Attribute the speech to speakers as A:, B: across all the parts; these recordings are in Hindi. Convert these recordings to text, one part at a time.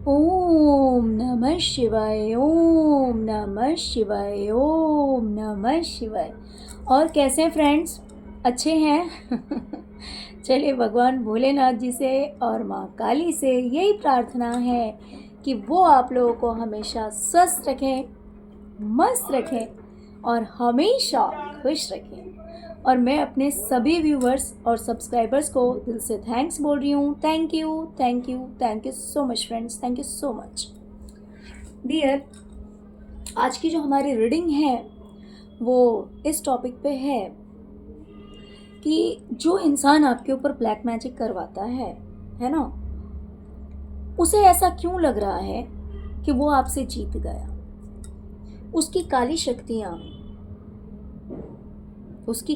A: ओम नमः शिवाय, ओम नमः शिवाय, ओम नमः शिवाय। और कैसे हैं फ्रेंड्स? अच्छे हैं? चलिए, भगवान भोलेनाथ जी से और माँ काली से यही प्रार्थना है कि वो आप लोगों को हमेशा स्वस्थ रखें, मस्त रखें और हमेशा खुश रखें। और मैं अपने सभी व्यूवर्स और सब्सक्राइबर्स को दिल से थैंक्स बोल रही हूँ। Thank you, thank you, thank you so much friends, thank you so much dear. आज की जो हमारी रीडिंग है वो इस टॉपिक पे है कि जो इंसान आपके ऊपर ब्लैक मैजिक करवाता है ना, उसे ऐसा क्यों लग रहा है कि वो आपसे जीत गया। उसकी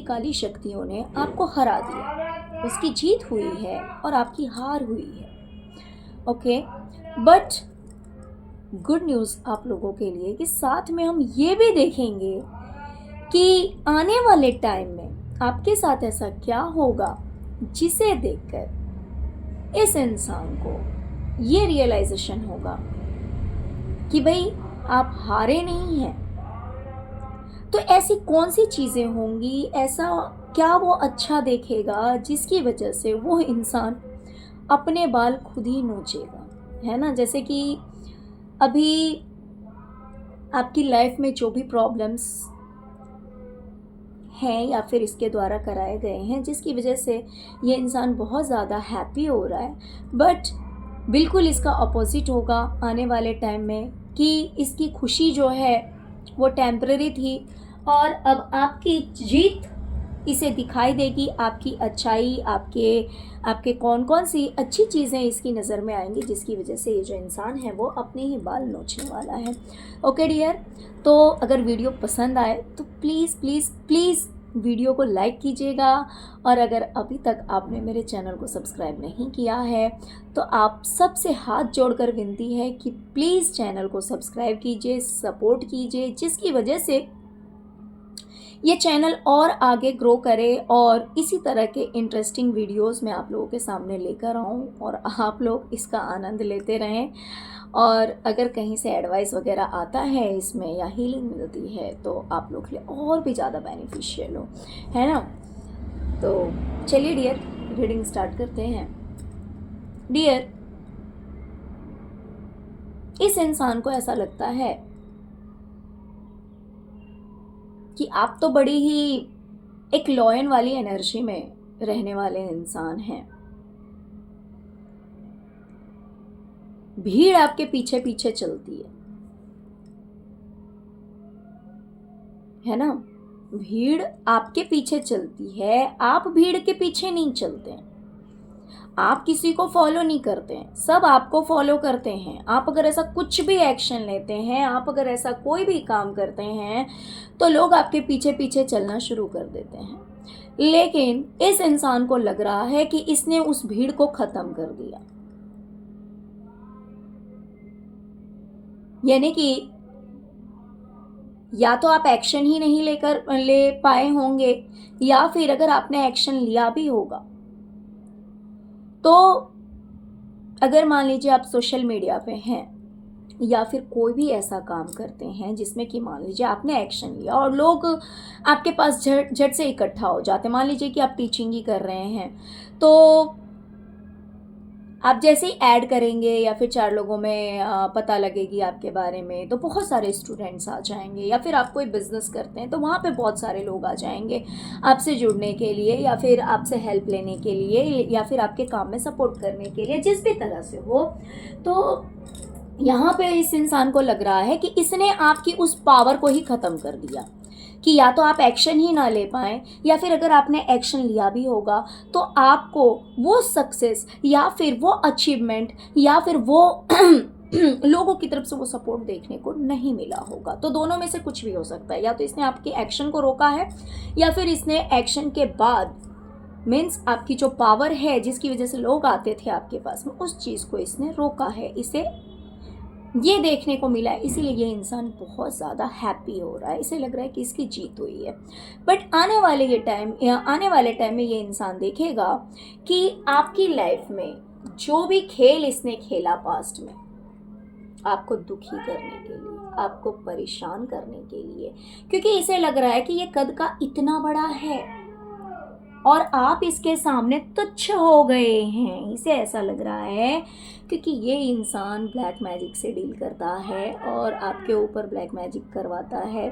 A: काली शक्तियों ने आपको हरा दिया, उसकी जीत हुई है और आपकी हार हुई है। ओके, बट गुड न्यूज़ आप लोगों के लिए कि साथ में हम ये भी देखेंगे कि आने वाले टाइम में आपके साथ ऐसा क्या होगा जिसे देखकर इस इंसान को ये रियलाइजेशन होगा कि भाई आप हारे नहीं हैं। तो ऐसी कौन सी चीज़ें होंगी, ऐसा क्या वो अच्छा देखेगा जिसकी वजह से वो इंसान अपने बाल खुद ही नोचेगा, है ना। जैसे कि अभी आपकी लाइफ में जो भी प्रॉब्लम्स हैं या फिर इसके द्वारा कराए गए हैं जिसकी वजह से ये इंसान बहुत ज़्यादा हैप्पी हो रहा है, बट बिल्कुल इसका अपोजिट होगा आने वाले टाइम में कि इसकी खुशी जो है वो टेम्पररी थी और अब आपकी जीत इसे दिखाई देगी। आपकी अच्छाई, आपके कौन कौन सी अच्छी चीज़ें इसकी नज़र में आएंगी जिसकी वजह से ये जो इंसान है वो अपने ही बाल नोचने वाला है। ओके डियर, तो अगर वीडियो पसंद आए तो प्लीज़ प्लीज़ प्लीज़ वीडियो को लाइक कीजिएगा और अगर अभी तक आपने मेरे चैनल को सब्सक्राइब नहीं किया है तो आप सबसे हाथ जोड़कर विनती है कि प्लीज़ चैनल को सब्सक्राइब कीजिए, सपोर्ट कीजिए, जिसकी वजह से ये चैनल और आगे ग्रो करे और इसी तरह के इंटरेस्टिंग वीडियोस मैं आप लोगों के सामने लेकर आऊँ और आप लोग इसका आनंद लेते रहें। और अगर कहीं से एडवाइस वगैरह आता है इसमें या हीलिंग मिलती है तो आप लोग के लिए और भी ज़्यादा बेनिफिशियल हो, है ना। तो चलिए डियर, रीडिंग स्टार्ट करते हैं। डियर, इस इंसान को ऐसा लगता है कि आप तो बड़ी ही एक लॉयन वाली एनर्जी में रहने वाले इंसान हैं। भीड़ आपके पीछे पीछे चलती है ना। भीड़ आपके पीछे चलती है, आप भीड़ के पीछे नहीं चलते हैं। आप किसी को फॉलो नहीं करते हैं, सब आपको फॉलो करते हैं। आप अगर ऐसा कुछ भी एक्शन लेते हैं, आप अगर ऐसा कोई भी काम करते हैं तो लोग आपके पीछे पीछे चलना शुरू कर देते हैं। लेकिन इस इंसान को लग रहा है कि इसने उस भीड़ को खत्म कर दिया, यानी कि या तो आप एक्शन ही नहीं ले पाए होंगे या फिर अगर आपने एक्शन लिया भी होगा तो अगर मान लीजिए आप सोशल मीडिया पे हैं या फिर कोई भी ऐसा काम करते हैं जिसमें कि मान लीजिए आपने एक्शन लिया और लोग आपके पास झट से इकट्ठा हो जाते हैं। मान लीजिए कि आप टीचिंग ही कर रहे हैं तो आप जैसे ही ऐड करेंगे या फिर 4 लोगों में पता लगेगी आपके बारे में तो बहुत सारे स्टूडेंट्स आ जाएंगे, या फिर आप कोई बिजनेस करते हैं तो वहाँ पे बहुत सारे लोग आ जाएंगे आपसे जुड़ने के लिए या फिर आपसे हेल्प लेने के लिए या फिर आपके काम में सपोर्ट करने के लिए, जिस भी तरह से हो। तो यहाँ पे इस इंसान को लग रहा है कि इसने आपकी उस पावर को ही ख़त्म कर दिया कि या तो आप एक्शन ही ना ले पाएँ या फिर अगर आपने एक्शन लिया भी होगा तो आपको वो सक्सेस या फिर वो अचीवमेंट या फिर वो लोगों की तरफ से वो सपोर्ट देखने को नहीं मिला होगा। तो दोनों में से कुछ भी हो सकता है, या तो इसने आपके एक्शन को रोका है या फिर इसने एक्शन के बाद मीन्स आपकी जो पावर है जिसकी वजह से लोग आते थे आपके पास में, उस चीज़ को इसने रोका है। इसे ये देखने को मिला है, इसीलिए ये इंसान बहुत ज़्यादा हैप्पी हो रहा है, इसे लग रहा है कि इसकी जीत हुई है। बट आने वाले टाइम में ये इंसान देखेगा कि आपकी लाइफ में जो भी खेल इसने खेला पास्ट में आपको दुखी करने के लिए, आपको परेशान करने के लिए, क्योंकि इसे लग रहा है कि ये कद का इतना बड़ा है और आप इसके सामने तुच्छ हो गए हैं। इसे ऐसा लग रहा है क्योंकि ये इंसान ब्लैक मैजिक से डील करता है और आपके ऊपर ब्लैक मैजिक करवाता है,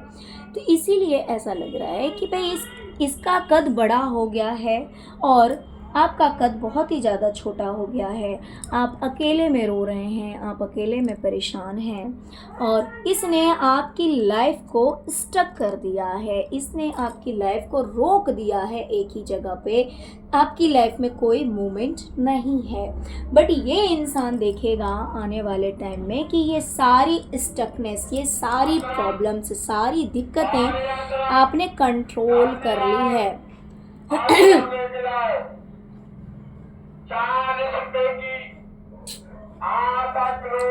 A: तो इसीलिए ऐसा लग रहा है कि भाई इसका कद बड़ा हो गया है और आपका कद बहुत ही ज़्यादा छोटा हो गया है। आप अकेले में रो रहे हैं, आप अकेले में परेशान हैं और इसने आपकी लाइफ को स्टक कर दिया है, इसने आपकी लाइफ को रोक दिया है एक ही जगह पे। आपकी लाइफ में कोई मूवमेंट नहीं है। बट ये इंसान देखेगा आने वाले टाइम में कि ये सारी स्टकनेस, ये सारी प्रॉब्लम्स, सारी दिक्कतें आपने कंट्रोल कर ली है।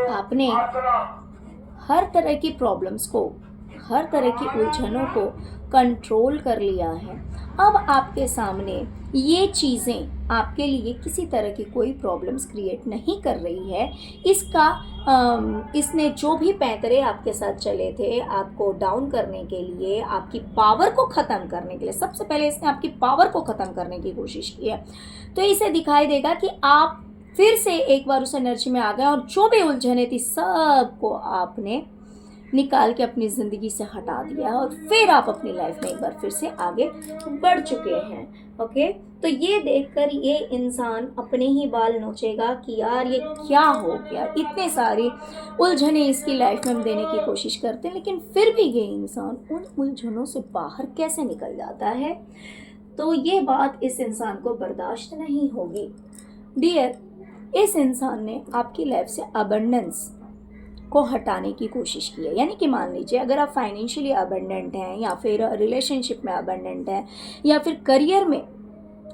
A: आपने हर तरह की प्रॉब्लम्स को, हर तरह की उलझनों को कंट्रोल कर लिया है। अब आपके सामने ये चीज़ें आपके लिए किसी तरह की कोई प्रॉब्लम्स क्रिएट नहीं कर रही है। इसने जो भी पैंतरे आपके साथ चले थे आपको डाउन करने के लिए, आपकी पावर को ख़त्म करने के लिए, सबसे पहले इसने आपकी पावर को ख़त्म करने की कोशिश की है। तो इसे दिखाई देगा कि आप फिर से एक बार उस एनर्जी में आ गए और जो भी उलझने थी सबको आपने निकाल के अपनी ज़िंदगी से हटा दिया है और फिर आप अपनी लाइफ में एक बार फिर से आगे बढ़ चुके हैं। ओके, तो ये देखकर ये इंसान अपने ही बाल नोचेगा कि यार ये क्या हो गया। इतने सारी उलझने इसकी लाइफ में हम देने की कोशिश करते हैं, लेकिन फिर भी ये इंसान उन उलझनों से बाहर कैसे निकल जाता है। तो ये बात इस इंसान को बर्दाश्त नहीं होगी। डियर, इस इंसान ने आपकी लाइफ से अबंडेंस को हटाने की कोशिश की है। यानी कि मान लीजिए अगर आप फाइनेंशियली अबंडेंट हैं या फिर रिलेशनशिप में अबंडेंट हैं या फिर करियर में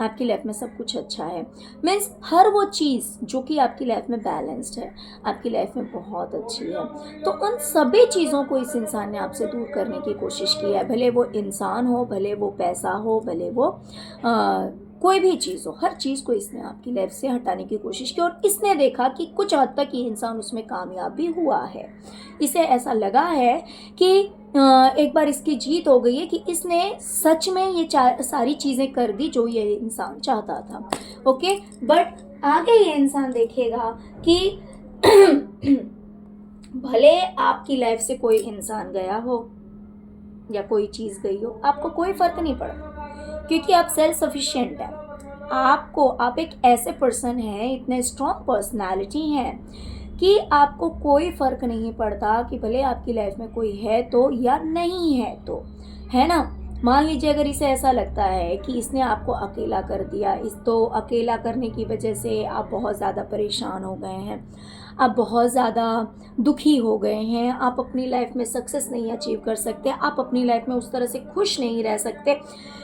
A: आपकी लाइफ में सब कुछ अच्छा है, मीन्स हर वो चीज़ जो कि आपकी लाइफ में बैलेंस्ड है, आपकी लाइफ में बहुत अच्छी है, तो उन सभी चीज़ों को इस इंसान ने आपसे दूर करने की कोशिश की है। भले वो इंसान हो, भले वो पैसा हो, भले वो कोई भी चीज़ हो, हर चीज़ को इसने आपकी लाइफ से हटाने की कोशिश की और इसने देखा कि कुछ हद तक ये इंसान उसमें कामयाब भी हुआ है। इसे ऐसा लगा है कि एक बार इसकी जीत हो गई है कि इसने सच में ये सारी चीज़ें कर दी जो ये इंसान चाहता था। ओके, बट आगे ये इंसान देखेगा कि भले आपकी लाइफ से कोई इंसान गया हो या कोई चीज़ गई हो, आपको कोई फ़र्क नहीं पड़ता क्योंकि आप सेल्फ सफिशिएंट हैं। आप एक ऐसे पर्सन हैं, इतने स्ट्रॉन्ग पर्सनालिटी हैं कि आपको कोई फ़र्क नहीं पड़ता कि भले आपकी लाइफ में कोई है तो या नहीं है तो, है ना। मान लीजिए अगर इसे ऐसा लगता है कि इसने आपको अकेला कर दिया, तो अकेला करने की वजह से आप बहुत ज़्यादा परेशान हो गए हैं, आप बहुत ज़्यादा दुखी हो गए हैं, आप अपनी लाइफ में सक्सेस नहीं अचीव कर सकते, आप अपनी लाइफ में उस तरह से खुश नहीं रह सकते।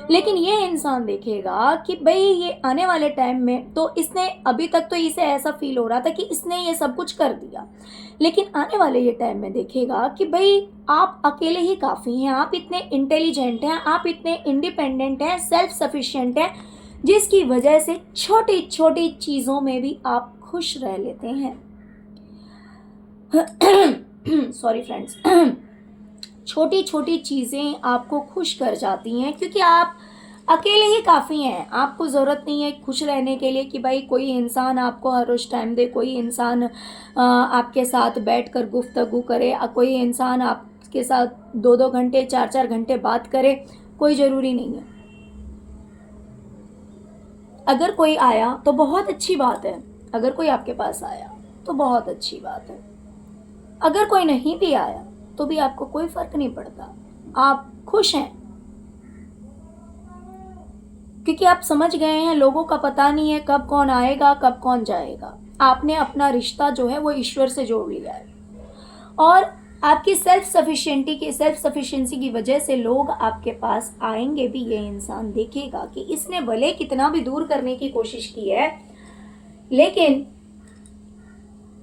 A: लेकिन ये इंसान देखेगा कि भाई ये आने वाले टाइम में, तो इसने अभी तक तो इसे ऐसा फील हो रहा था कि इसने ये सब कुछ कर दिया, लेकिन आने वाले ये टाइम में देखेगा कि भाई आप अकेले ही काफ़ी हैं, आप इतने इंटेलिजेंट हैं, आप इतने इंडिपेंडेंट हैं, सेल्फ सफिशिएंट हैं, जिसकी वजह से छोटी छोटी चीज़ों में भी आप खुश रह लेते हैं। सॉरी फ्रेंड्स, छोटी छोटी चीज़ें आपको खुश कर जाती हैं क्योंकि आप अकेले ही काफ़ी हैं। आपको ज़रूरत नहीं है खुश रहने के लिए कि भाई कोई इंसान आपको हर रोज़ टाइम दे, कोई इंसान आपके साथ बैठकर गुफ्तगू करे, कोई इंसान आपके साथ 2-2 घंटे 4-4 घंटे बात करे, कोई ज़रूरी नहीं है। अगर कोई आया तो बहुत अच्छी बात है, अगर कोई आपके पास आया तो बहुत अच्छी बात है, अगर कोई नहीं भी आया तो भी आपको कोई फ़र्क नहीं पड़ता, आप खुश हैं क्योंकि आप समझ गए हैं लोगों का पता नहीं है कब कौन आएगा, कब कौन जाएगा। आपने अपना रिश्ता जो है वो ईश्वर से जोड़ लिया है और आपकी सेल्फ सफिशिएंसी की वजह से लोग आपके पास आएंगे भी। ये इंसान देखेगा कि इसने भले कितना भी दूर करने की कोशिश की है, लेकिन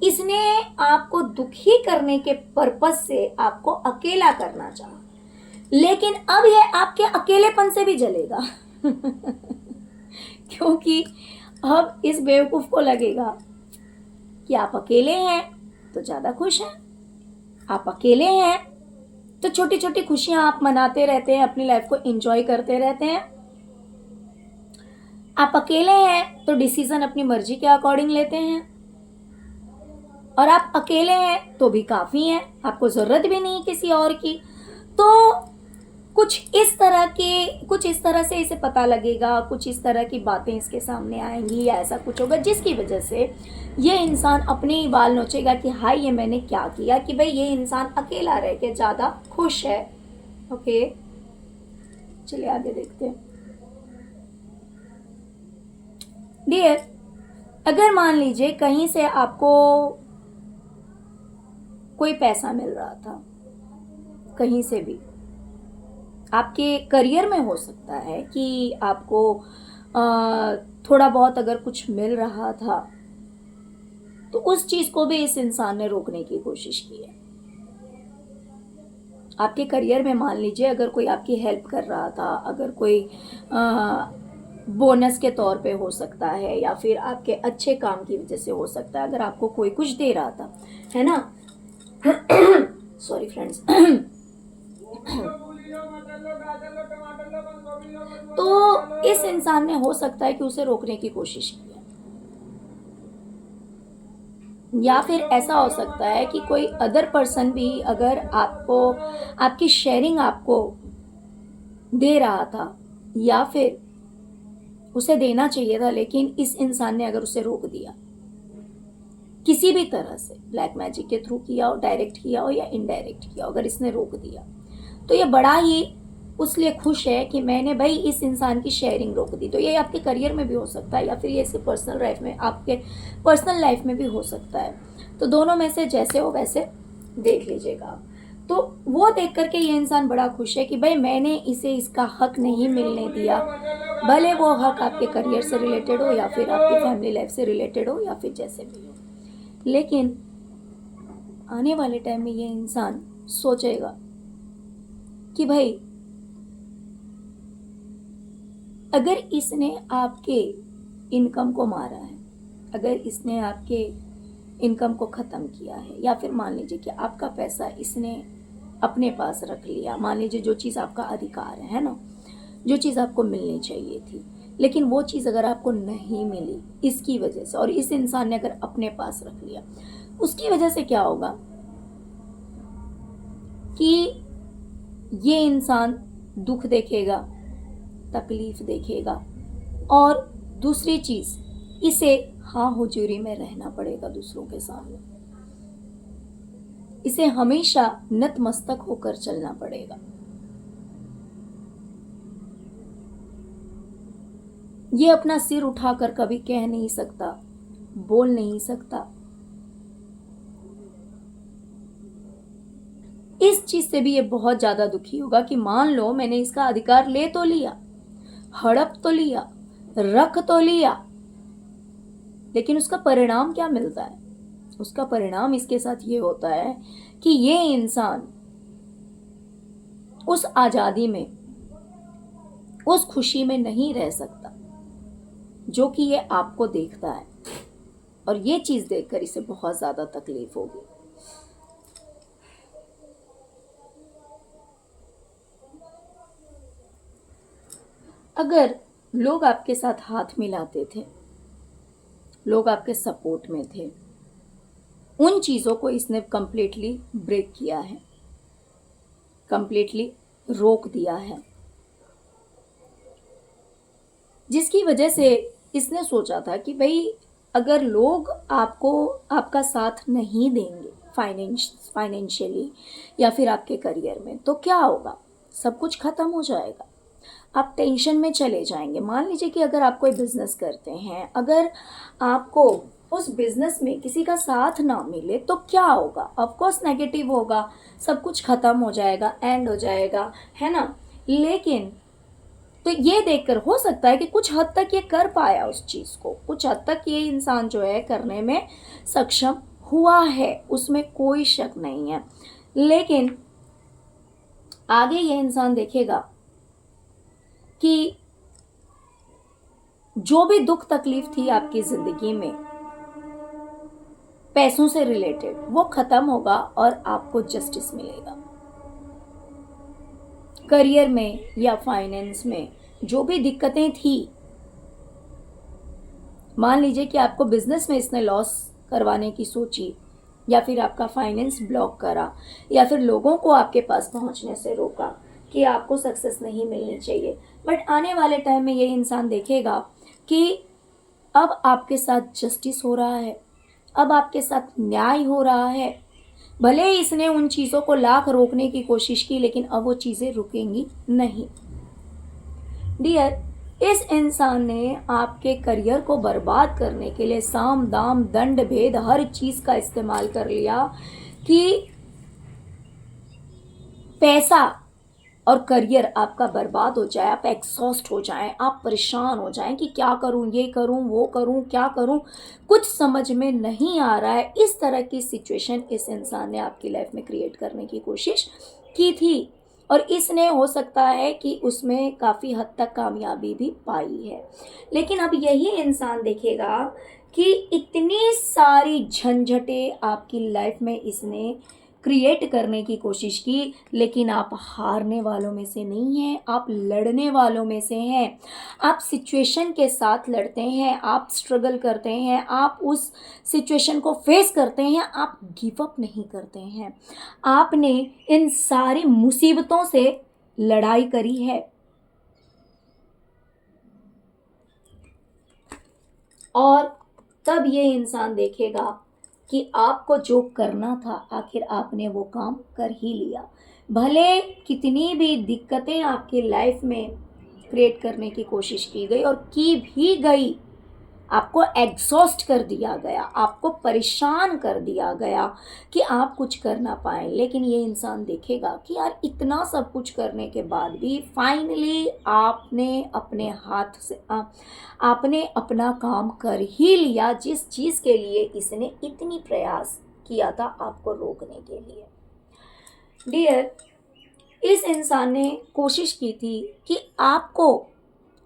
A: इसने आपको दुखी करने के पर्पस से आपको अकेला करना चाहा, लेकिन अब ये आपके अकेलेपन से भी जलेगा क्योंकि अब इस बेवकूफ़ को लगेगा कि आप अकेले हैं तो ज़्यादा खुश हैं, आप अकेले हैं तो छोटी छोटी खुशियां आप मनाते रहते हैं, अपनी लाइफ को एंजॉय करते रहते हैं। आप अकेले हैं तो डिसीजन अपनी मर्जी के अकॉर्डिंग लेते हैं, और आप अकेले हैं तो भी काफ़ी हैं, आपको ज़रूरत भी नहीं किसी और की। तो कुछ इस तरह से इसे पता लगेगा, कुछ इस तरह की बातें इसके सामने आएंगी या ऐसा कुछ होगा जिसकी वजह से ये इंसान अपने ही बाल नोचेगा कि हाय ये मैंने क्या किया, कि भाई ये इंसान अकेला रह के ज़्यादा खुश है। ओके, चलिए आगे देखते हैं। डियर, अगर मान लीजिए कहीं से आपको कोई पैसा मिल रहा था, कहीं से भी, आपके करियर में हो सकता है कि आपको थोड़ा बहुत अगर कुछ मिल रहा था, तो उस चीज़ को भी इस इंसान ने रोकने की कोशिश की है। आपके करियर में मान लीजिए अगर कोई आपकी हेल्प कर रहा था, अगर कोई बोनस के तौर पे हो सकता है या फिर आपके अच्छे काम की वजह से हो सकता है, अगर आपको कोई कुछ दे रहा था, है ना। Sorry friends. तो इस इंसान ने हो सकता है कि उसे रोकने की कोशिश की है, या फिर ऐसा हो सकता है कि कोई अदर पर्सन भी अगर आपको आपकी शेयरिंग आपको दे रहा था, या फिर उसे देना चाहिए था लेकिन इस इंसान ने अगर उसे रोक दिया किसी भी तरह से, ब्लैक मैजिक के थ्रू किया हो, डायरेक्ट किया हो या इनडायरेक्ट किया हो, अगर इसने रोक दिया तो ये बड़ा ही उस लिए खुश है कि मैंने भाई इस इंसान की शेयरिंग रोक दी। तो ये आपके करियर में भी हो सकता है या फिर ये इसके पर्सनल लाइफ में, आपके पर्सनल लाइफ में भी हो सकता है। तो दोनों में से जैसे हो वैसे देख लीजिएगा आप। तो वो देख करके ये इंसान बड़ा खुश है कि भाई मैंने इसे इसका हक नहीं मिलने दिया, भले वो हक आपके करियर से रिलेटेड हो या फिर आपकी फैमिली लाइफ से रिलेटेड हो या फिर जैसे भी हो। लेकिन आने वाले टाइम में ये इंसान सोचेगा कि भाई अगर इसने आपके इनकम को मारा है, अगर इसने आपके इनकम को ख़त्म किया है, या फिर मान लीजिए कि आपका पैसा इसने अपने पास रख लिया, मान लीजिए जो चीज़ आपका अधिकार है ना, जो चीज़ आपको मिलनी चाहिए थी, लेकिन वो चीज़ अगर आपको नहीं मिली इसकी वजह से, और इस इंसान ने अगर अपने पास रख लिया, उसकी वजह से क्या होगा कि ये इंसान दुख देखेगा, तकलीफ देखेगा, और दूसरी चीज़ इसे हाँ हुजूरी में रहना पड़ेगा दूसरों के सामने, इसे हमेशा नतमस्तक होकर चलना पड़ेगा। ये अपना सिर उठाकर कभी कह नहीं सकता, बोल नहीं सकता। इस चीज से भी ये बहुत ज्यादा दुखी होगा कि मान लो मैंने इसका अधिकार ले तो लिया, हड़प तो लिया, रख तो लिया, लेकिन उसका परिणाम क्या मिलता है? उसका परिणाम इसके साथ ये होता है कि ये इंसान उस आजादी में, उस खुशी में नहीं रह सकता जो कि ये आपको देखता है, और ये चीज देखकर इसे बहुत ज्यादा तकलीफ होगी। अगर लोग आपके साथ हाथ मिलाते थे, लोग आपके सपोर्ट में थे, उन चीज़ों को इसने कंप्लीटली ब्रेक किया है, कंप्लीटली रोक दिया है, जिसकी वजह से इसने सोचा था कि भाई अगर लोग आपको आपका साथ नहीं देंगे फाइनेंशियली या फिर आपके करियर में, तो क्या होगा? सब कुछ ख़त्म हो जाएगा, आप टेंशन में चले जाएंगे। मान लीजिए कि अगर आप कोई बिजनेस करते हैं, अगर आपको उस बिजनेस में किसी का साथ ना मिले तो क्या होगा? ऑफकोर्स नेगेटिव होगा, सब कुछ ख़त्म हो जाएगा, एंड हो जाएगा, है ना। लेकिन तो ये देखकर हो सकता है कि कुछ हद तक ये कर पाया उस चीज़ को, कुछ हद तक ये इंसान जो है करने में सक्षम हुआ है, उसमें कोई शक नहीं है। लेकिन आगे ये इंसान देखेगा कि जो भी दुख तकलीफ थी आपकी ज़िंदगी में, पैसों से रिलेटेड, वो ख़त्म होगा और आपको जस्टिस मिलेगा। करियर में या फाइनेंस में जो भी दिक्कतें थी, मान लीजिए कि आपको बिजनेस में इसने लॉस करवाने की सोची, या फिर आपका फाइनेंस ब्लॉक करा, या फिर लोगों को आपके पास पहुंचने से रोका कि आपको सक्सेस नहीं मिलनी चाहिए, बट आने वाले टाइम में ये इंसान देखेगा कि अब आपके साथ जस्टिस हो रहा है, अब आपके साथ न्याय हो रहा है। भले ही इसने उन चीज़ों को लाख रोकने की कोशिश की, लेकिन अब वो चीज़ें रुकेंगी नहीं। डियर, इस इंसान ने आपके करियर को बर्बाद करने के लिए साम दाम दंड भेद हर चीज का इस्तेमाल कर लिया कि पैसा और करियर आपका बर्बाद हो जाए, आप एग्जॉस्ट हो जाएं, आप परेशान हो जाएं कि क्या करूं, ये करूं, वो करूं, क्या करूं, कुछ समझ में नहीं आ रहा है। इस तरह की सिचुएशन इस इंसान ने आपकी लाइफ में क्रिएट करने की कोशिश की थी, और इसने हो सकता है कि उसमें काफ़ी हद तक कामयाबी भी पाई है। लेकिन अब यही इंसान देखेगा कि इतनी सारी झंझटें आपकी लाइफ में इसने क्रिएट करने की कोशिश की, लेकिन आप हारने वालों में से नहीं हैं, आप लड़ने वालों में से हैं। आप सिचुएशन के साथ लड़ते हैं, आप स्ट्रगल करते हैं, आप उस सिचुएशन को फेस करते हैं, आप गिव अप नहीं करते हैं। आपने इन सारी मुसीबतों से लड़ाई करी है, और तब ये इंसान देखेगा कि आपको जो करना था आखिर आपने वो काम कर ही लिया। भले कितनी भी दिक्कतें आपकी लाइफ में क्रिएट करने की कोशिश की गई और की भी गई, आपको एग्जॉस्ट कर दिया गया, आपको परेशान कर दिया गया कि आप कुछ कर ना पाए, लेकिन ये इंसान देखेगा कि यार इतना सब कुछ करने के बाद भी फाइनली आपने अपने हाथ से आपने अपना काम कर ही लिया, जिस चीज़ के लिए इसने इतनी प्रयास किया था आपको रोकने के लिए। डियर, इस इंसान ने कोशिश की थी कि आपको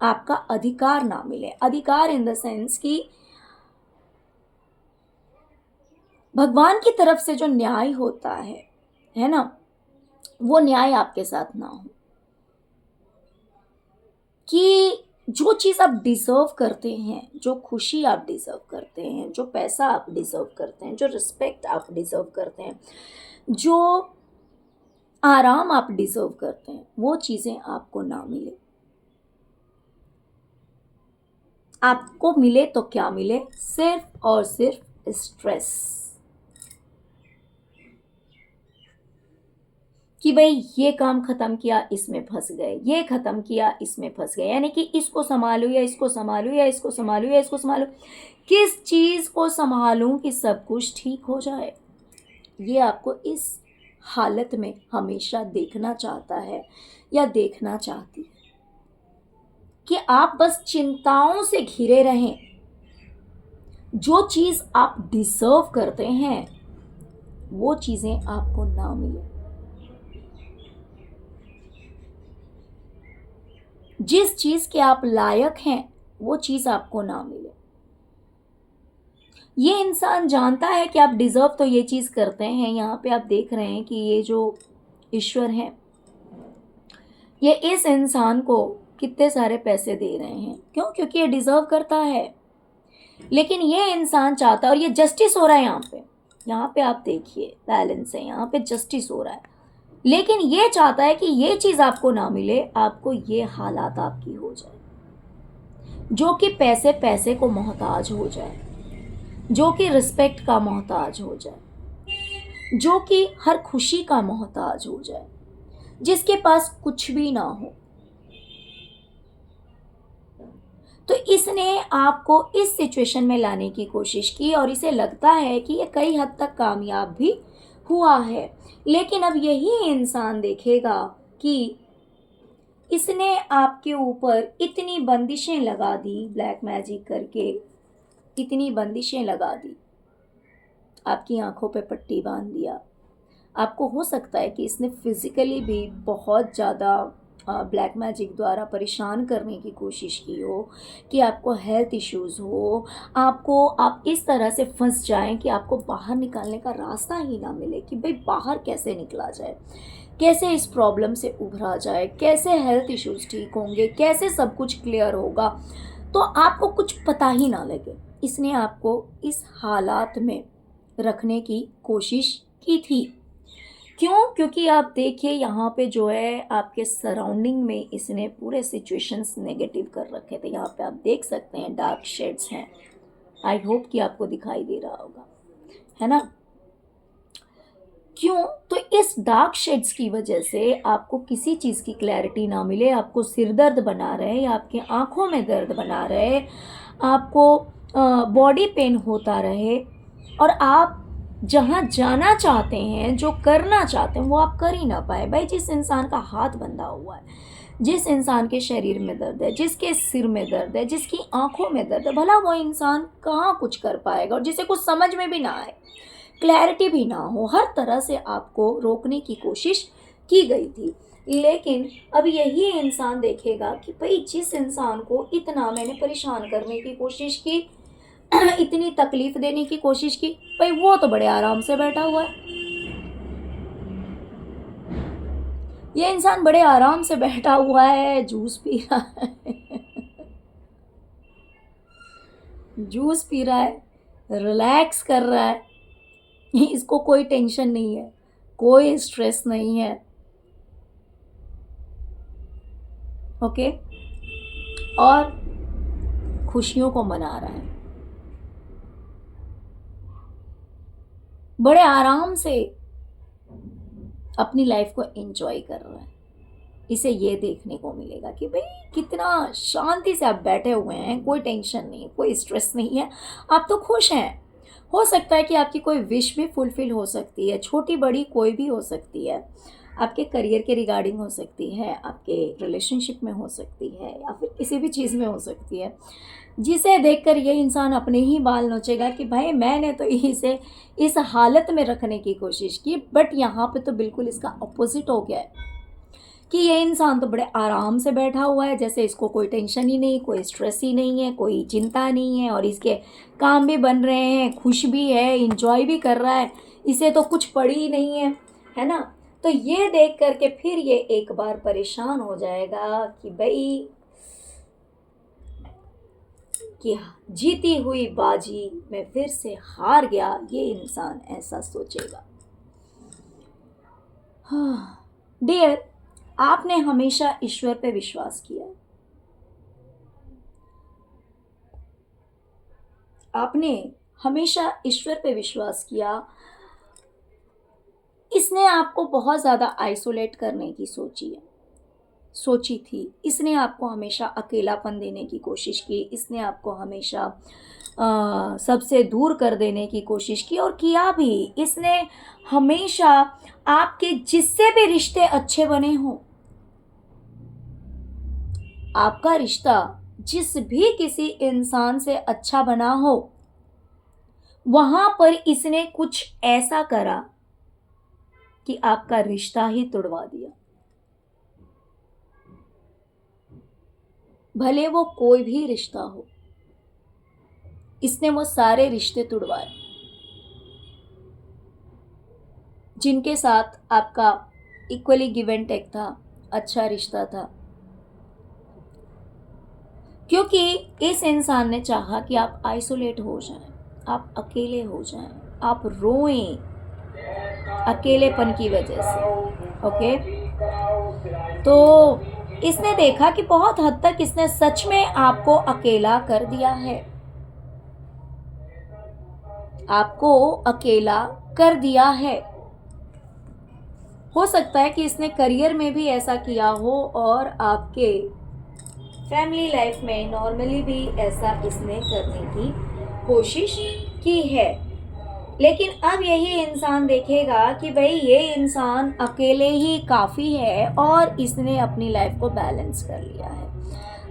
A: आपका अधिकार ना मिले। अधिकार इन द सेंस कि भगवान की तरफ से जो न्याय होता है ना, वो न्याय आपके साथ ना हो। कि जो चीज़ आप डिज़र्व करते हैं, जो खुशी आप डिज़र्व करते हैं, जो पैसा आप डिज़र्व करते हैं, जो रिस्पेक्ट आप डिज़र्व करते हैं, जो आराम आप डिज़र्व करते हैं, वो चीज़ें आपको ना मिले। आपको मिले तो क्या मिले, सिर्फ और सिर्फ स्ट्रेस, कि भाई ये काम खत्म किया इसमें फंस गए, ये खत्म किया इसमें फंस गए, यानी कि इसको संभालूं या इसको संभालूं या इसको संभालूं या इसको संभालूं, किस चीज़ को संभालूं कि सब कुछ ठीक हो जाए। ये आपको इस हालत में हमेशा देखना चाहता है या देखना चाहती है कि आप बस चिंताओं से घिरे रहें। जो चीज़ आप डिजर्व करते हैं वो चीज़ें आपको ना मिले, जिस चीज़ के आप लायक हैं वो चीज़ आपको ना मिले। ये इंसान जानता है कि आप डिजर्व तो ये चीज़ करते हैं। यहाँ पे आप देख रहे हैं कि ये जो ईश्वर हैं, ये इस इंसान को कितने सारे पैसे दे रहे हैं। क्यों? क्योंकि ये डिजर्व करता है। लेकिन ये इंसान चाहता है, और ये जस्टिस हो रहा है यहाँ पे आप देखिए बैलेंस है, यहाँ पे जस्टिस हो रहा है, लेकिन ये चाहता है कि ये चीज़ आपको ना मिले, आपको ये हालात आपकी हो जाए, जो कि पैसे पैसे को मोहताज हो जाए, जो कि रिस्पेक्ट का मोहताज हो जाए, जो कि हर खुशी का मोहताज हो जाए, जिसके पास कुछ भी ना हो। तो इसने आपको इस सिचुएशन में लाने की कोशिश की, और इसे लगता है कि ये कई हद तक कामयाब भी हुआ है। लेकिन अब यही इंसान देखेगा कि इसने आपके ऊपर इतनी बंदिशें लगा दी, ब्लैक मैजिक करके इतनी बंदिशें लगा दी, आपकी आंखों पे पट्टी बांध दिया। आपको हो सकता है कि इसने फिज़िकली भी बहुत ज़्यादा ब्लैक मैजिक द्वारा परेशान करने की कोशिश की हो, कि आपको हेल्थ इश्यूज़ हो, आप इस तरह से फंस जाएं कि आपको बाहर निकालने का रास्ता ही ना मिले कि भाई बाहर कैसे निकला जाए, कैसे इस प्रॉब्लम से उभरा जाए, कैसे हेल्थ इश्यूज़ ठीक होंगे, कैसे सब कुछ क्लियर होगा, तो आपको कुछ पता ही ना लगे। इसने आपको इस हालात में रखने की कोशिश की थी। क्यों? क्योंकि आप देखिए यहाँ पे जो है आपके सराउंडिंग में इसने पूरे सिचुएशंस नेगेटिव कर रखे थे। यहाँ पे आप देख सकते हैं डार्क शेड्स हैं। आई होप कि आपको दिखाई दे रहा होगा, है ना? क्यों? तो इस डार्क शेड्स की वजह से आपको किसी चीज़ की क्लैरिटी ना मिले, आपको सिर दर्द बना रहे, या आपकी आँखों में दर्द बना रहे, आपको बॉडी पेन होता रहे, और आप जहाँ जाना चाहते हैं, जो करना चाहते हैं, वो आप कर ही ना पाए। भाई जिस इंसान का हाथ बंधा हुआ है, जिस इंसान के शरीर में दर्द है, जिसके सिर में दर्द है, जिसकी आँखों में दर्द है, भला वो इंसान कहाँ कुछ कर पाएगा? और जिसे कुछ समझ में भी ना आए, क्लैरिटी भी ना हो, हर तरह से आपको रोकने की कोशिश की गई थी। लेकिन अब यही इंसान देखेगा कि भाई जिस इंसान को इतना मैंने परेशान करने की कोशिश की, इतनी तकलीफ देने की कोशिश की, भाई वो तो बड़े आराम से बैठा हुआ है। ये इंसान बड़े आराम से बैठा हुआ है, जूस पी रहा है जूस पी रहा है, रिलैक्स कर रहा है, इसको कोई टेंशन नहीं है, कोई स्ट्रेस नहीं है। ओके? और खुशियों को मना रहा है, बड़े आराम से अपनी लाइफ को एंजॉय कर रहा है। इसे ये देखने को मिलेगा कि भाई कितना शांति से आप बैठे हुए हैं, कोई टेंशन नहीं, कोई स्ट्रेस नहीं है, आप तो खुश हैं। हो सकता है कि आपकी कोई विश भी फुलफिल हो सकती है, छोटी बड़ी कोई भी हो सकती है, आपके करियर के रिगार्डिंग हो सकती है, आपके रिलेशनशिप में हो सकती है, या फिर किसी भी चीज़ में हो सकती है, जिसे देखकर ये इंसान अपने ही बाल नोचेगा कि भाई मैंने तो इसे इस हालत में रखने की कोशिश की, बट यहाँ पे तो बिल्कुल इसका अपोजिट हो गया है कि ये इंसान तो बड़े आराम से बैठा हुआ है, जैसे इसको कोई टेंशन ही नहीं, कोई स्ट्रेस ही नहीं है, कोई चिंता नहीं है, और इसके काम भी बन रहे हैं, खुश भी है, इंजॉय भी कर रहा है, इसे तो कुछ पड़ी ही नहीं है ना? तो ये देख करके फिर ये एक बार परेशान हो जाएगा कि भाई कि जीती हुई बाजी में फिर से हार गया, ये इंसान ऐसा सोचेगा। हाँ डियर, आपने हमेशा ईश्वर पे विश्वास किया, आपने हमेशा ईश्वर पे विश्वास किया। इसने आपको बहुत ज़्यादा आइसोलेट करने की सोची थी, इसने आपको हमेशा अकेलापन देने की कोशिश की, इसने आपको हमेशा सबसे दूर कर देने की कोशिश की, और किया भी। इसने हमेशा आपके जिससे भी रिश्ते अच्छे बने हों, आपका रिश्ता जिस भी किसी इंसान से अच्छा बना हो, वहां पर इसने कुछ ऐसा करा कि आपका रिश्ता ही तोड़वा दिया। भले वो कोई भी रिश्ता हो, इसने वो सारे रिश्ते तोड़वाए जिनके साथ आपका इक्वली गिव एंड टेक था, अच्छा रिश्ता था। क्योंकि इस इंसान ने चाहा कि आप आइसोलेट हो जाएं, आप अकेले हो जाएं, आप रोएं अकेलेपन की वजह से। ओके? तो इसने देखा कि बहुत हद तक इसने सच में आपको अकेला कर दिया है, आपको अकेला कर दिया है। हो सकता है कि इसने करियर में भी ऐसा किया हो, और आपके फैमिली लाइफ में नॉर्मली भी ऐसा इसने करने की कोशिश की है। लेकिन अब यही इंसान देखेगा कि भाई ये इंसान अकेले ही काफ़ी है, और इसने अपनी लाइफ को बैलेंस कर लिया है।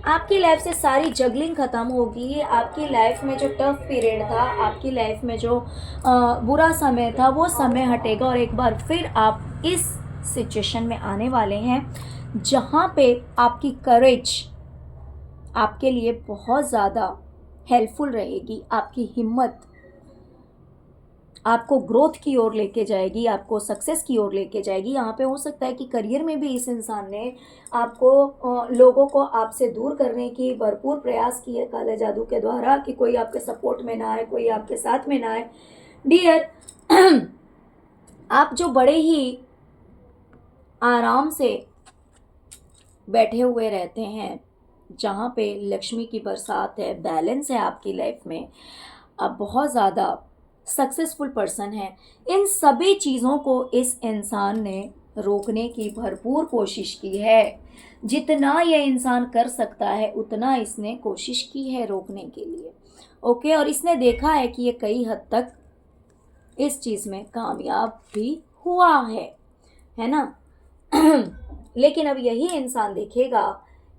A: आपकी लाइफ से सारी जगलिंग ख़त्म होगी, आपकी लाइफ में जो टफ पीरियड था, आपकी लाइफ में जो बुरा समय था, वो समय हटेगा, और एक बार फिर आप इस सिचुएशन में आने वाले हैं जहाँ पे आपकी करेज आपके लिए बहुत ज़्यादा हेल्पफुल रहेगी, आपकी हिम्मत आपको ग्रोथ की ओर लेके जाएगी, आपको सक्सेस की ओर लेके जाएगी। यहाँ पे हो सकता है कि करियर में भी इस इंसान ने आपको लोगों को आपसे दूर करने की भरपूर प्रयास किए काले जादू के द्वारा, कि कोई आपके सपोर्ट में ना आए, कोई आपके साथ में ना आए। डियर, आप जो बड़े ही आराम से बैठे हुए रहते हैं, जहाँ पे लक्ष्मी की बरसात है, बैलेंस है आपकी लाइफ में, आप बहुत ज़्यादा सक्सेसफुल पर्सन है, इन सभी चीज़ों को इस इंसान ने रोकने की भरपूर कोशिश की है। जितना ये इंसान कर सकता है उतना इसने कोशिश की है रोकने के लिए। ओके, और इसने देखा है कि ये कई हद तक इस चीज़ में कामयाब भी हुआ है ना। लेकिन अब यही इंसान देखेगा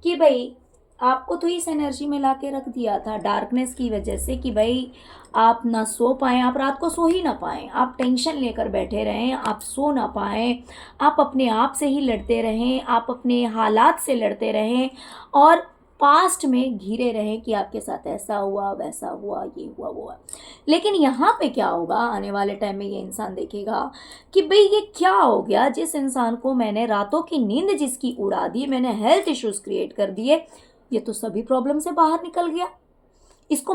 A: कि भाई आपको तो इस एनर्जी में ला के रख दिया था डार्कनेस की वजह से, कि भाई आप ना सो पाएँ, आप रात को सो ही ना पाएँ, आप टेंशन लेकर बैठे रहें, आप सो ना पाएँ, आप अपने आप से ही लड़ते रहें, आप अपने हालात से लड़ते रहें और पास्ट में घिरे रहें कि आपके साथ ऐसा हुआ, वैसा हुआ, ये हुआ, वो हुआ। लेकिन यहाँ पे क्या होगा, आने वाले टाइम में ये इंसान देखेगा कि भाई ये क्या हो गया, जिस इंसान को मैंने रातों की नींद जिसकी उड़ा दी, मैंने हेल्थ इश्यूज क्रिएट कर दिए, ये तो सभी प्रॉब्लम से बाहर निकल गया। इसको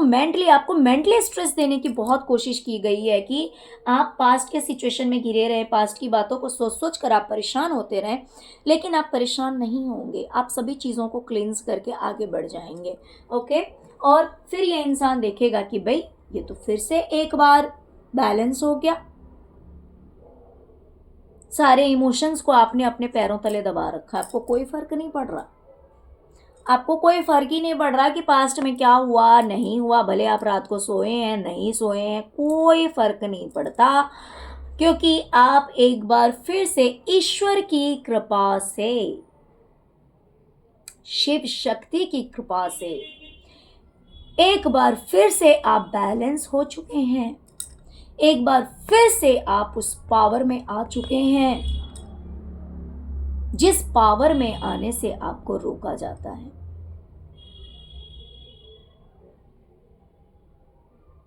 A: आपको मेंटली स्ट्रेस देने की बहुत कोशिश की गई है कि आप पास्ट के सिचुएशन में घिरे रहें, पास्ट की बातों को सोच सोच कर आप परेशान होते रहें, लेकिन आप परेशान नहीं होंगे, आप सभी चीज़ों को क्लींस करके आगे बढ़ जाएंगे। ओके, और फिर ये इंसान देखेगा कि भाई ये तो फिर से एक बार बैलेंस हो गया, सारे इमोशंस को आपने अपने पैरों तले दबा रखा, आपको कोई फर्क नहीं पड़ रहा, आपको कोई फर्क ही नहीं पड़ रहा कि पास्ट में क्या हुआ नहीं हुआ, भले आप रात को सोए हैं नहीं सोए हैं, कोई फर्क नहीं पड़ता, क्योंकि आप एक बार फिर से ईश्वर की कृपा से, शिव शक्ति की कृपा से एक बार फिर से आप बैलेंस हो चुके हैं, एक बार फिर से आप उस पावर में आ चुके हैं जिस पावर में आने से आपको रोका जाता है।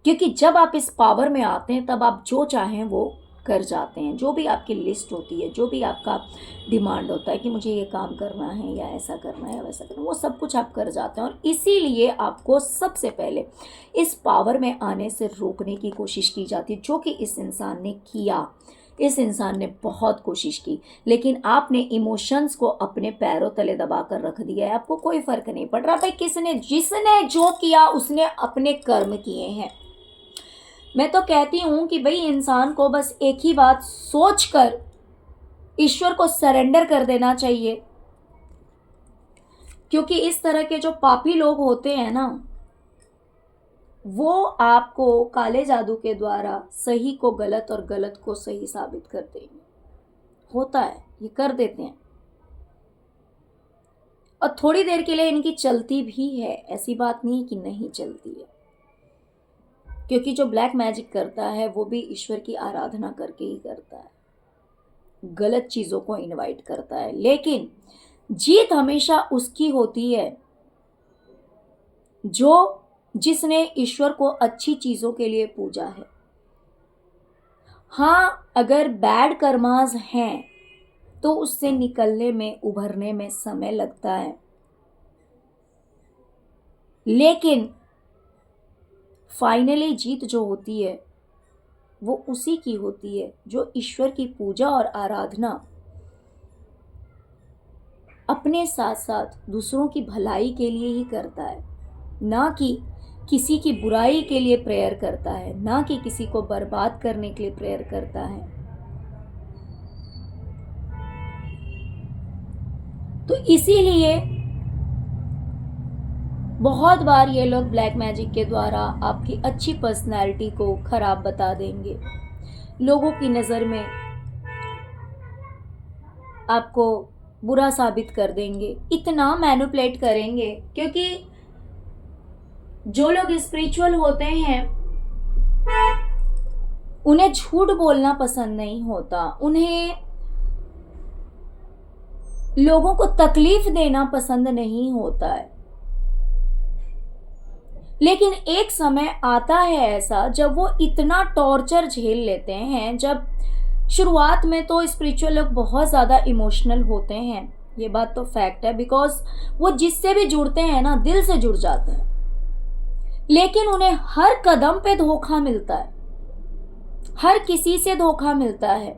A: क्योंकि जब आप इस पावर में आते हैं तब आप जो चाहें वो कर जाते हैं, जो भी आपकी लिस्ट होती है, जो भी आपका डिमांड होता है कि मुझे ये काम करना है या ऐसा करना है या वैसा करना है, वो सब कुछ आप कर जाते हैं। और इसीलिए आपको सबसे पहले इस पावर में आने से रोकने की कोशिश की जाती है, जो कि इस इंसान ने किया। इस इंसान ने बहुत कोशिश की, लेकिन आपने इमोशंस को अपने पैरों तले दबा कर रख दिया है, आपको कोई फर्क नहीं पड़ रहा। भाई जिसने जो किया उसने अपने कर्म किए हैं। मैं तो कहती हूँ कि भाई इंसान को बस एक ही बात सोचकर ईश्वर को सरेंडर कर देना चाहिए, क्योंकि इस तरह के जो पापी लोग होते हैं ना, वो आपको काले जादू के द्वारा सही को गलत और गलत को सही साबित कर देंगे। होता है, ये कर देते हैं, और थोड़ी देर के लिए इनकी चलती भी है, ऐसी बात नहीं कि नहीं चलती है, क्योंकि जो ब्लैक मैजिक करता है वो भी ईश्वर की आराधना करके ही करता है, गलत चीज़ों को इनवाइट करता है। लेकिन जीत हमेशा उसकी होती है जिसने ईश्वर को अच्छी चीज़ों के लिए पूजा है। हाँ, अगर बैड कर्मास हैं तो उससे निकलने में, उभरने में समय लगता है, लेकिन फाइनली जीत जो होती है वो उसी की होती है जो ईश्वर की पूजा और आराधना अपने साथ साथ दूसरों की भलाई के लिए ही करता है, ना कि किसी की बुराई के लिए प्रेयर करता है, ना कि किसी को बर्बाद करने के लिए प्रेयर करता है। तो इसीलिए बहुत बार ये लोग ब्लैक मैजिक के द्वारा आपकी अच्छी पर्सनैलिटी को खराब बता देंगे, लोगों की नज़र में आपको बुरा साबित कर देंगे, इतना मैनिपुलेट करेंगे। क्योंकि जो लोग स्पिरिचुअल होते हैं उन्हें झूठ बोलना पसंद नहीं होता, उन्हें लोगों को तकलीफ देना पसंद नहीं होता है, लेकिन एक समय आता है ऐसा जब वो इतना टॉर्चर झेल लेते हैं। जब शुरुआत में तो स्पिरिचुअल लोग बहुत ज़्यादा इमोशनल होते हैं, ये बात तो फैक्ट है, बिकॉज वो जिससे भी जुड़ते हैं ना दिल से जुड़ जाते हैं, लेकिन उन्हें हर कदम पे धोखा मिलता है, हर किसी से धोखा मिलता है।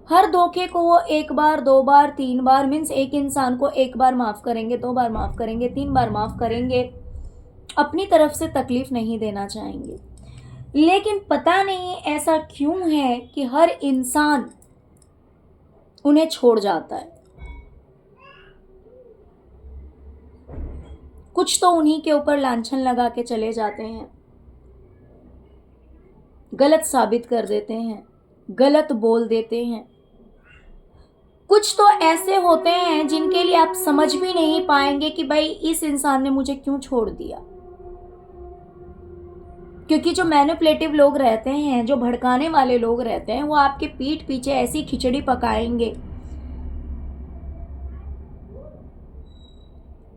A: हर धोखे को वो एक बार, दो बार, तीन बार, मीन्स एक इंसान को एक बार माफ़ करेंगे, दो बार माफ़ करेंगे, तीन बार माफ़ करेंगे, अपनी तरफ से तकलीफ नहीं देना चाहेंगे। लेकिन पता नहीं ऐसा क्यों है कि हर इंसान उन्हें छोड़ जाता है। कुछ तो उन्हीं के ऊपर लांछन लगा के चले जाते हैं, गलत साबित कर देते हैं, गलत बोल देते हैं। कुछ तो ऐसे होते हैं जिनके लिए आप समझ भी नहीं पाएंगे कि भाई इस इंसान ने मुझे क्यों छोड़ दिया। क्योंकि जो मैनिपुलेटिव लोग रहते हैं, जो भड़काने वाले लोग रहते हैं, वो आपके पीठ पीछे ऐसी खिचड़ी पकाएंगे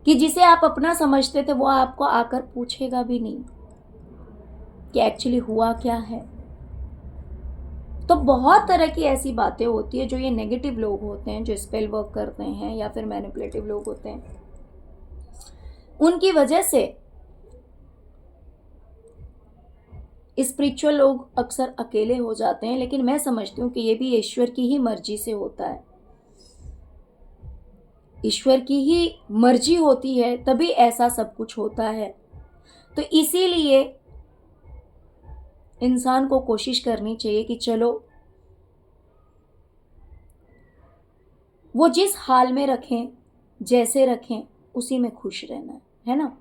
A: कि जिसे आप अपना समझते थे वो आपको आकर पूछेगा भी नहीं कि एक्चुअली हुआ क्या है। तो बहुत तरह की ऐसी बातें होती है जो ये नेगेटिव लोग होते हैं, जो स्पेल वर्क करते हैं या फिर मैनिपुलेटिव लोग होते हैं, उनकी वजह से स्पिरिचुअल लोग अक्सर अकेले हो जाते हैं। लेकिन मैं समझती हूँ कि ये भी ईश्वर की ही मर्जी से होता है, ईश्वर की ही मर्जी होती है तभी ऐसा सब कुछ होता है। तो इसीलिए इंसान को कोशिश करनी चाहिए कि चलो वो जिस हाल में रखें, जैसे रखें, उसी में खुश रहना है ना।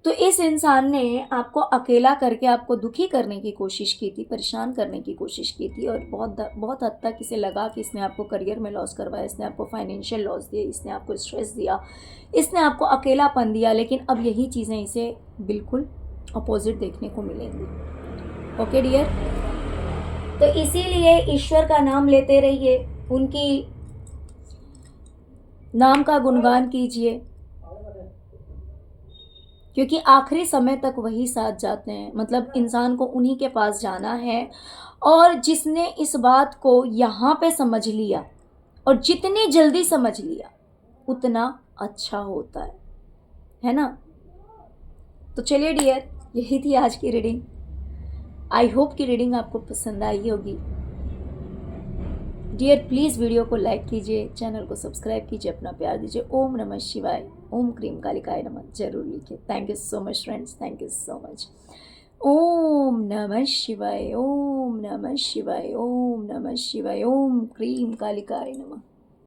A: तो इस इंसान ने आपको अकेला करके आपको दुखी करने की कोशिश की थी, परेशान करने की कोशिश की थी, और बहुत हद तक इसे लगा कि इसने आपको करियर में लॉस करवाया, इसने आपको फाइनेंशियल लॉस दिया, इसने आपको स्ट्रेस दिया, इसने आपको अकेलापन दिया। लेकिन अब यही चीज़ें इसे बिल्कुल अपोजिट देखने को मिलेंगी। ओके डियर, तो इसीलिए ईश्वर का नाम लेते रहिए, उनकी नाम का गुणगान कीजिए, क्योंकि आखिरी समय तक वही साथ जाते हैं। मतलब इंसान को उन्हीं के पास जाना है, और जिसने इस बात को यहाँ पे समझ लिया, और जितनी जल्दी समझ लिया उतना अच्छा होता है ना। तो चलिए डियर, यही थी आज की रीडिंग। आई होप कि रीडिंग आपको पसंद आई होगी। डियर प्लीज़ वीडियो को लाइक कीजिए, चैनल को सब्सक्राइब कीजिए, अपना प्यार दीजिए। ओम नमः शिवाय, ओम क्रीम कालिकाय नमः जरूर लिखिए। Thank you so much friends, thank you so much. ओम नमः शिवाय, ओम नमः शिवाय, ओम नमः शिवाय, ओम क्रीम कालिकाय नमः।